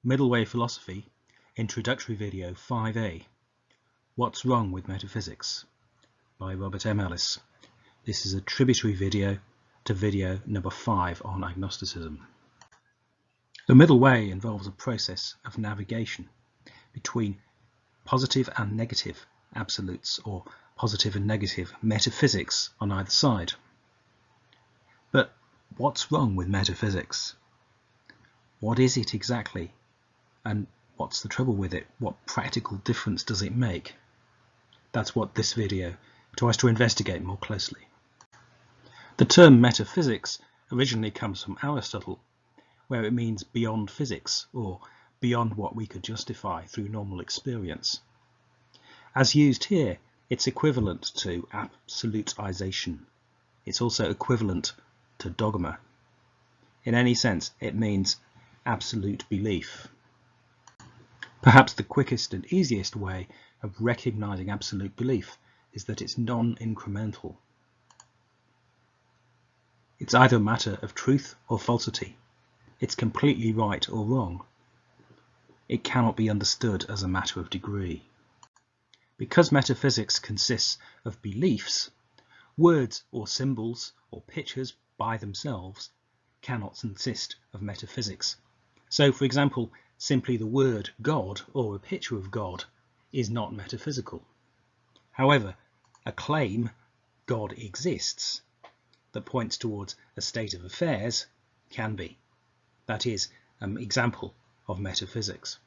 Middle Way Philosophy, Introductory Video 5a, What's Wrong with Metaphysics, by Robert M. Ellis. This is a tributary video to video number 5 on agnosticism. The middle way involves a process of navigation between positive and negative absolutes, or positive and negative metaphysics on either side. But what's wrong with metaphysics? What is it exactly? And what's the trouble with it? What practical difference does it make? That's what this video tries to investigate more closely. The term metaphysics originally comes from Aristotle, where it means beyond physics, or beyond what we could justify through normal experience. As used here, it's equivalent to absolutisation. It's also equivalent to dogma. In any sense, it means absolute belief. Perhaps the quickest and easiest way of recognizing absolute belief is that it's non-incremental. It's either a matter of truth or falsity. It's completely right or wrong. It cannot be understood as a matter of degree. Because metaphysics consists of beliefs, words or symbols or pictures by themselves cannot consist of metaphysics. So, for example, simply the word God or a picture of God is not metaphysical. However, a claim, God exists, that points towards a state of affairs can be. That is an example of metaphysics.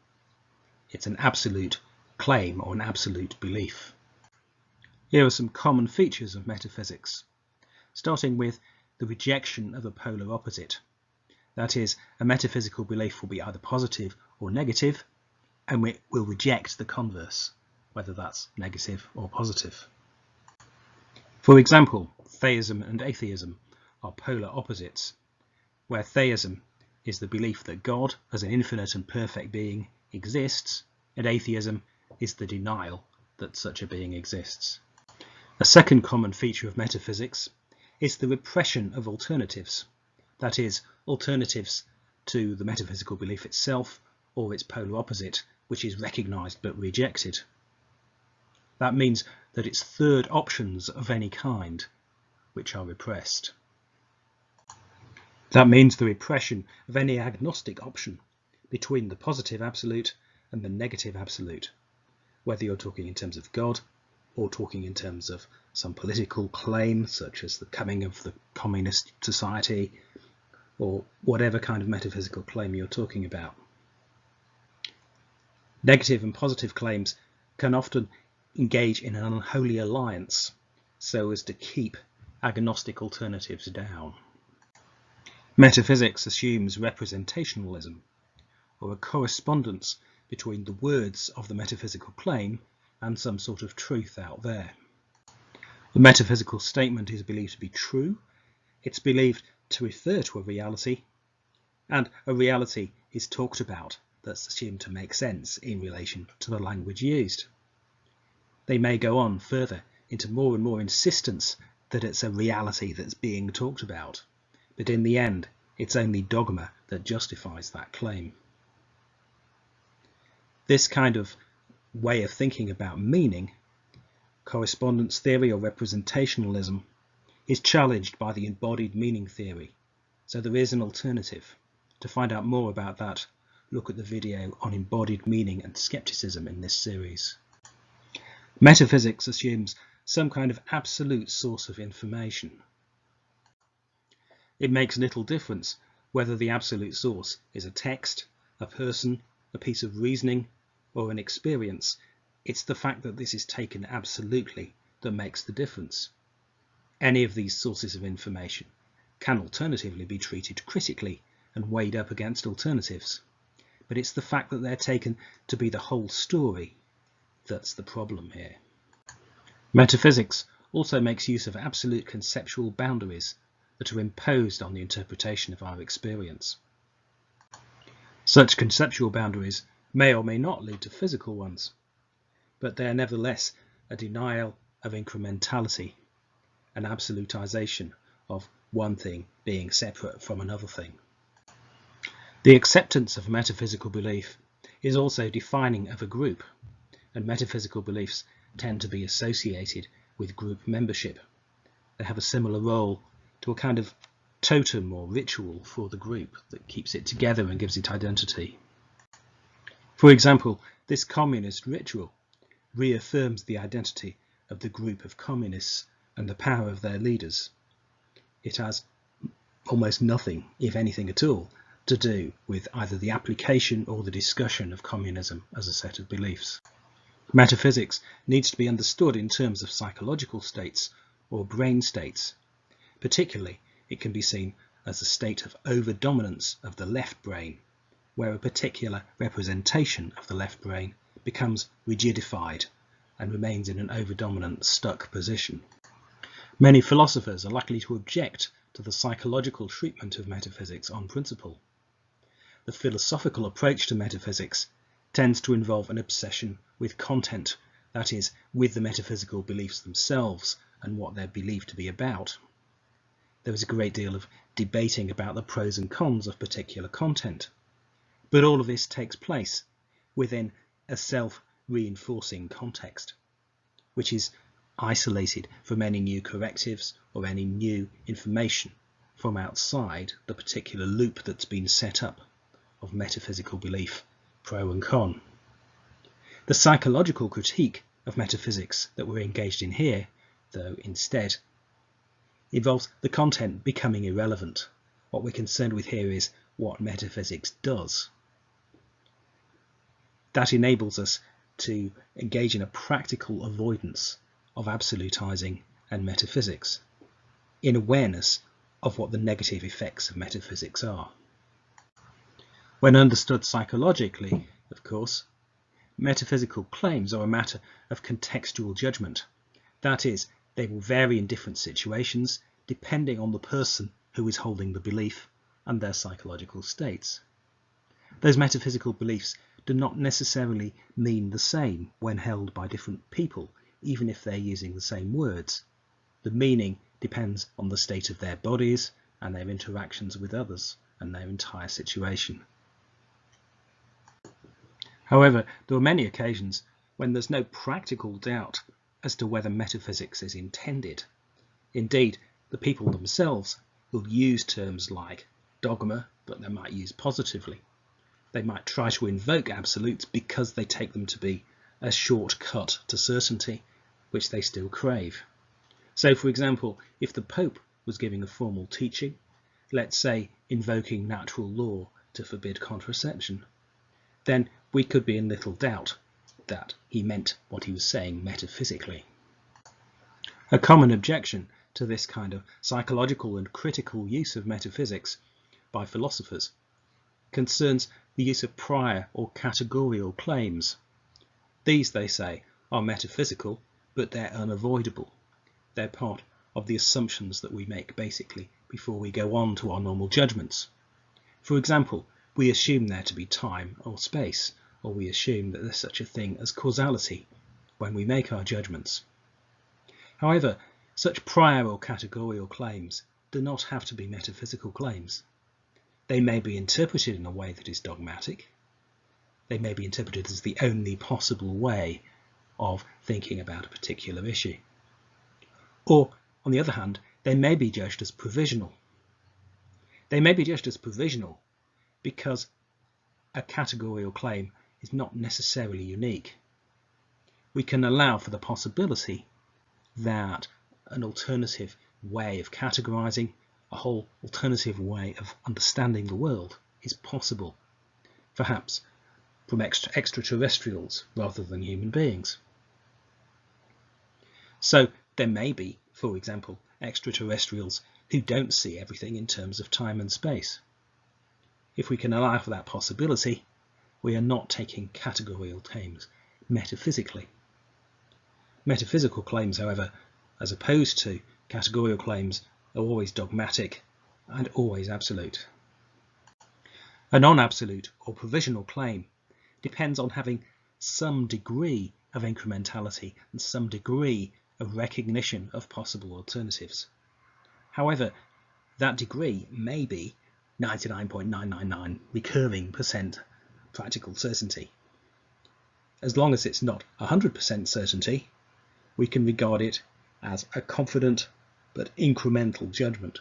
It's an absolute claim or an absolute belief. Here are some common features of metaphysics, starting with the rejection of a polar opposite. That is, a metaphysical belief will be either positive or negative, and we will reject the converse, whether that's negative or positive. For example, theism and atheism are polar opposites, where theism is the belief that God, as an infinite and perfect being, exists, and atheism is the denial that such a being exists. A second common feature of metaphysics is the repression of alternatives, that is, alternatives to the metaphysical belief itself or its polar opposite, which is recognized but rejected. That means that it's third options of any kind which are repressed. That means the repression of any agnostic option between the positive absolute and the negative absolute, whether you're talking in terms of God or talking in terms of some political claim such as the coming of the communist society, or whatever kind of metaphysical claim you're talking about. Negative and positive claims can often engage in an unholy alliance so as to keep agnostic alternatives down. Metaphysics assumes representationalism, or a correspondence between the words of the metaphysical claim and some sort of truth out there. The metaphysical statement is believed to be true, it's believed to refer to a reality, and a reality is talked about that's assumed to make sense in relation to the language used. They may go on further into more and more insistence that it's a reality that's being talked about, but in the end it's only dogma that justifies that claim. This kind of way of thinking about meaning, correspondence theory or representationalism, is challenged by the embodied meaning theory, so there is an alternative. To find out more about that, look at the video on embodied meaning and skepticism in this series. Metaphysics assumes some kind of absolute source of information. It makes little difference whether the absolute source is a text, a person, a piece of reasoning, or an experience. It's the fact that this is taken absolutely that makes the difference. Any of these sources of information can alternatively be treated critically and weighed up against alternatives, but it's the fact that they're taken to be the whole story that's the problem here. Metaphysics also makes use of absolute conceptual boundaries that are imposed on the interpretation of our experience. Such conceptual boundaries may or may not lead to physical ones, but they are nevertheless a denial of incrementality, an absolutisation of one thing being separate from another thing. The acceptance of metaphysical belief is also defining of a group, and metaphysical beliefs tend to be associated with group membership. They have a similar role to a kind of totem or ritual for the group that keeps it together and gives it identity. For example, this communist ritual reaffirms the identity of the group of communists and the power of their leaders. It has almost nothing, if anything at all, to do with either the application or the discussion of communism as a set of beliefs. Metaphysics needs to be understood in terms of psychological states or brain states. Particularly, it can be seen as a state of over-dominance of the left brain, where a particular representation of the left brain becomes rigidified and remains in an over-dominant stuck position. Many philosophers are likely to object to the psychological treatment of metaphysics on principle. The philosophical approach to metaphysics tends to involve an obsession with content, that is, with the metaphysical beliefs themselves and what they're believed to be about. There is a great deal of debating about the pros and cons of particular content, but all of this takes place within a self-reinforcing context, which is isolated from any new correctives or any new information from outside the particular loop that's been set up of metaphysical belief, pro and con. The psychological critique of metaphysics that we're engaged in here, though, instead, involves the content becoming irrelevant. What we're concerned with here is what metaphysics does. That enables us to engage in a practical avoidance of absolutizing and metaphysics, in awareness of what the negative effects of metaphysics are. When understood psychologically, of course, metaphysical claims are a matter of contextual judgement. That is, they will vary in different situations depending on the person who is holding the belief and their psychological states. Those metaphysical beliefs do not necessarily mean the same when held by different people, even if they're using the same words. The meaning depends on the state of their bodies and their interactions with others and their entire situation. However, there are many occasions when there's no practical doubt as to whether metaphysics is intended. Indeed, the people themselves will use terms like dogma, but they might use positively. They might try to invoke absolutes because they take them to be a shortcut to certainty, which they still crave. So, for example, if the Pope was giving a formal teaching, let's say invoking natural law to forbid contraception, then we could be in little doubt that he meant what he was saying metaphysically. A common objection to this kind of psychological and critical use of metaphysics by philosophers concerns the use of prior or categorical claims. These, they say, are metaphysical, but they're unavoidable. They're part of the assumptions that we make, basically, before we go on to our normal judgments. For example, we assume there to be time or space, or we assume that there's such a thing as causality when we make our judgments. However, such prior or categorical claims do not have to be metaphysical claims. They may be interpreted in a way that is dogmatic. They may be interpreted as the only possible way of thinking about a particular issue. Or, on the other hand, they may be judged as provisional. They may be judged as provisional because a categorical claim is not necessarily unique. We can allow for the possibility that an alternative way of categorizing, a whole alternative way of understanding the world is possible, perhaps from extraterrestrials rather than human beings. So there may be, for example, extraterrestrials who don't see everything in terms of time and space. If we can allow for that possibility, we are not taking categorical claims metaphysically. Metaphysical claims, however, as opposed to categorical claims, are always dogmatic and always absolute. A non-absolute or provisional claim depends on having some degree of incrementality and some degree of recognition of possible alternatives. However, that degree may be 99.999 recurring percent practical certainty. As long as it's not 100% certainty, we can regard it as a confident but incremental judgment.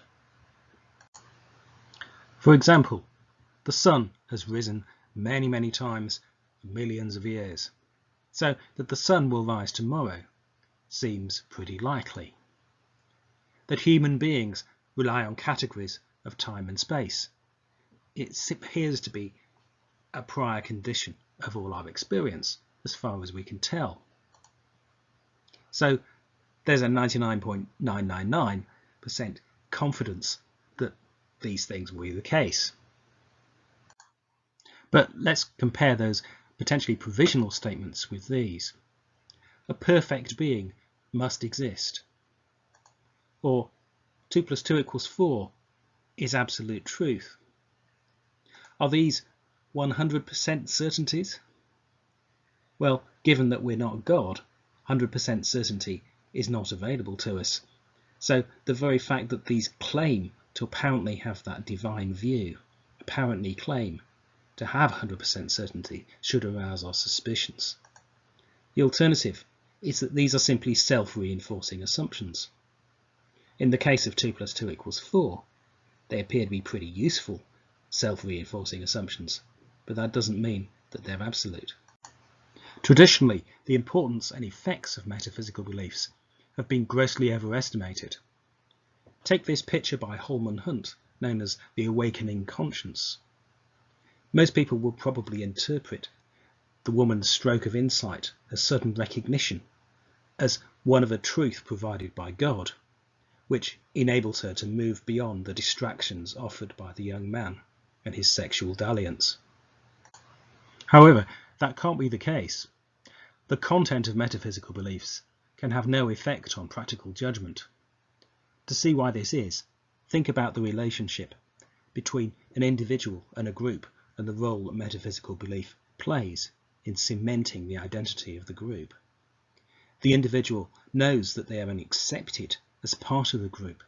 For example, the sun has risen many times for millions of years, so that the sun will rise tomorrow seems pretty likely. That human beings rely on categories of time and space, it appears to be a prior condition of all our experience, as far as we can tell. So there's a 99.999% confidence that these things will be the case. But let's compare those potentially provisional statements with these. A perfect being must exist. Or 2 + 2 = 4 is absolute truth. Are these 100% certainties? Well, given that we're not God, 100% certainty is not available to us. So the very fact that these claim to apparently have that divine view, apparently claim to have 100% certainty, should arouse our suspicions. The alternative is that these are simply self-reinforcing assumptions. In the case of 2 + 2 = 4, they appear to be pretty useful self-reinforcing assumptions, but that doesn't mean that they're absolute. Traditionally, the importance and effects of metaphysical beliefs have been grossly overestimated. Take this picture by Holman Hunt, known as the awakening conscience. Most people will probably interpret the woman's stroke of insight as sudden recognition, as one of a truth provided by God, which enables her to move beyond the distractions offered by the young man and his sexual dalliance. However, that can't be the case. The content of metaphysical beliefs can have no effect on practical judgment. To see why this is, think about the relationship between an individual and a group and the role that metaphysical belief plays in cementing the identity of the group. The individual knows that they are accepted as part of the group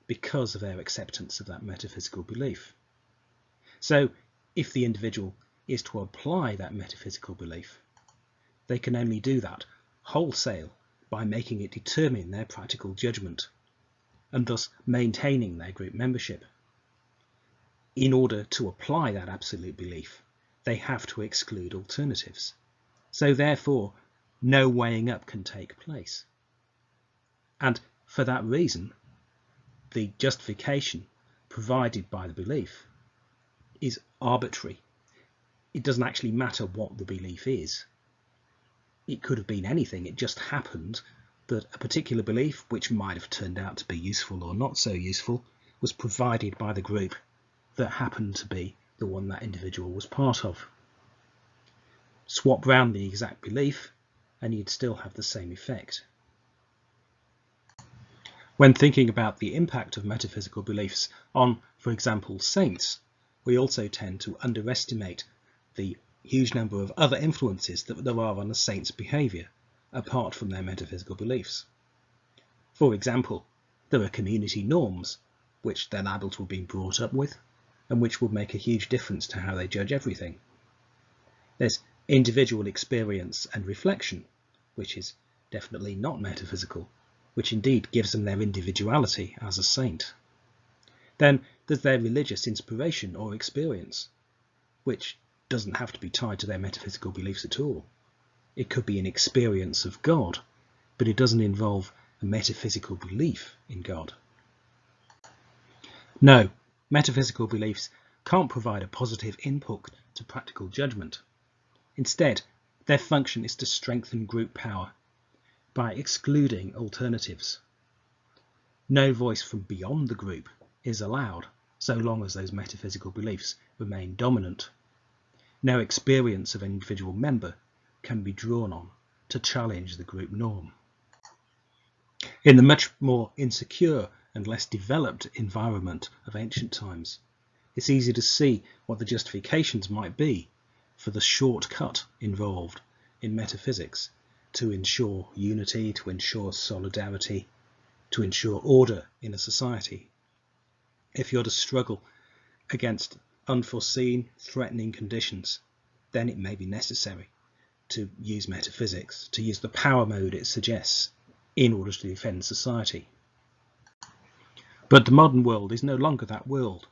because of their acceptance of that metaphysical belief. So, if the individual is to apply that metaphysical belief, they can only do that wholesale by making it determine their practical judgment, and thus maintaining their group membership. In order to apply that absolute belief, they have to exclude alternatives. So therefore, no weighing up can take place. And for that reason, the justification provided by the belief is arbitrary. It doesn't actually matter what the belief is. It could have been anything. It just happened that a particular belief, which might have turned out to be useful or not so useful, was provided by the group that happened to be the one that individual was part of. Swap round the exact belief and you'd still have the same effect. When thinking about the impact of metaphysical beliefs on, for example, saints, we also tend to underestimate the huge number of other influences that there are on a saint's behaviour, apart from their metaphysical beliefs. For example, there are community norms, which they're liable to have been brought up with, and which will make a huge difference to how they judge everything. There's individual experience and reflection, which is definitely not metaphysical, which indeed gives them their individuality as a saint. Then there's their religious inspiration or experience, which doesn't have to be tied to their metaphysical beliefs at all. It could be an experience of God, but it doesn't involve a metaphysical belief in God. No, metaphysical beliefs can't provide a positive input to practical judgment. Instead, their function is to strengthen group power by excluding alternatives. No voice from beyond the group is allowed so long as those metaphysical beliefs remain dominant. No experience of an individual member can be drawn on to challenge the group norm. In the much more insecure and less developed environment of ancient times, it's easy to see what the justifications might be for the shortcut involved in metaphysics to ensure unity, to ensure solidarity, to ensure order in a society. If you're to struggle against unforeseen, threatening conditions, then it may be necessary to use metaphysics, to use the power mode it suggests in order to defend society. But the modern world is no longer that world.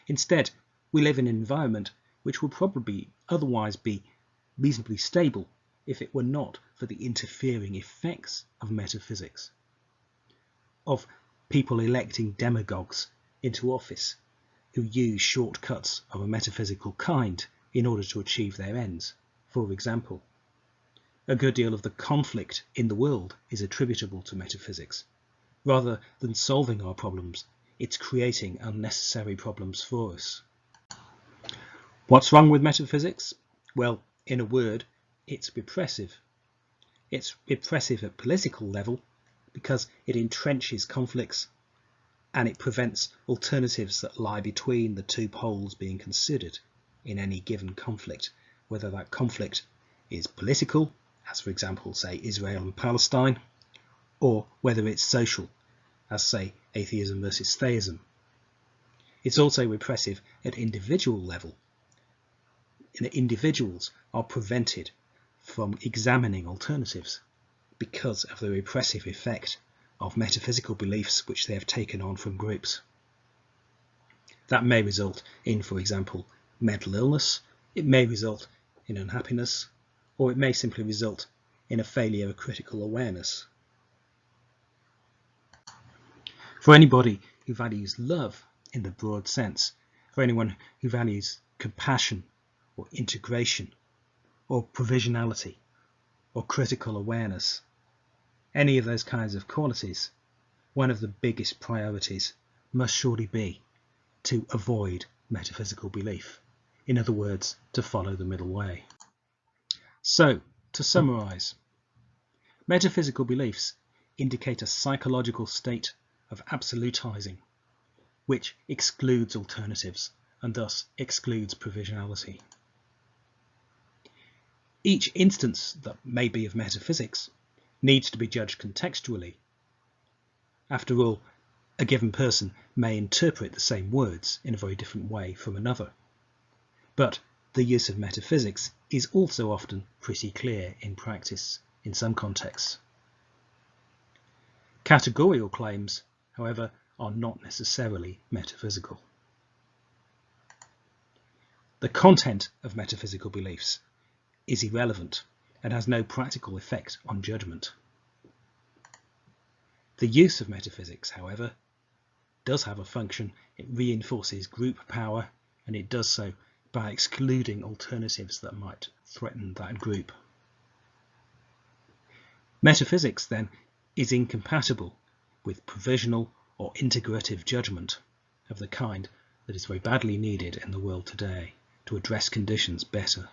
Instead, we live in an environment which would probably otherwise be reasonably stable if it were not for the interfering effects of metaphysics, of people electing demagogues into office who use shortcuts of a metaphysical kind in order to achieve their ends. For example, a good deal of the conflict in the world is attributable to metaphysics. Rather than solving our problems, it's creating unnecessary problems for us. What's wrong with metaphysics? Well, in a word, it's repressive. It's repressive at political level because it entrenches conflicts and it prevents alternatives that lie between the two poles being considered in any given conflict, whether that conflict is political, as for example, say, Israel and Palestine, or whether it's social, as say, atheism versus theism. It's also repressive at individual level. Individuals are prevented from examining alternatives because of the repressive effect of metaphysical beliefs which they have taken on from groups. That may result in, for example, mental illness, it may result in unhappiness, or it may simply result in a failure of critical awareness. For anybody who values love in the broad sense, for anyone who values compassion or integration or provisionality or critical awareness, any of those kinds of qualities, one of the biggest priorities must surely be to avoid metaphysical belief. In other words, to follow the middle way. So, to summarise, metaphysical beliefs indicate a psychological state of absolutising, which excludes alternatives and thus excludes provisionality. Each instance that may be of metaphysics needs to be judged contextually. After all, a given person may interpret the same words in a very different way from another. But the use of metaphysics is also often pretty clear in practice in some contexts. Categorical claims, however, are not necessarily metaphysical. The content of metaphysical beliefs is irrelevant and has no practical effect on judgment. The use of metaphysics, however, does have a function. It reinforces group power, and it does so by excluding alternatives that might threaten that group. Metaphysics, then, is incompatible with provisional or integrative judgment of the kind that is very badly needed in the world today to address conditions better.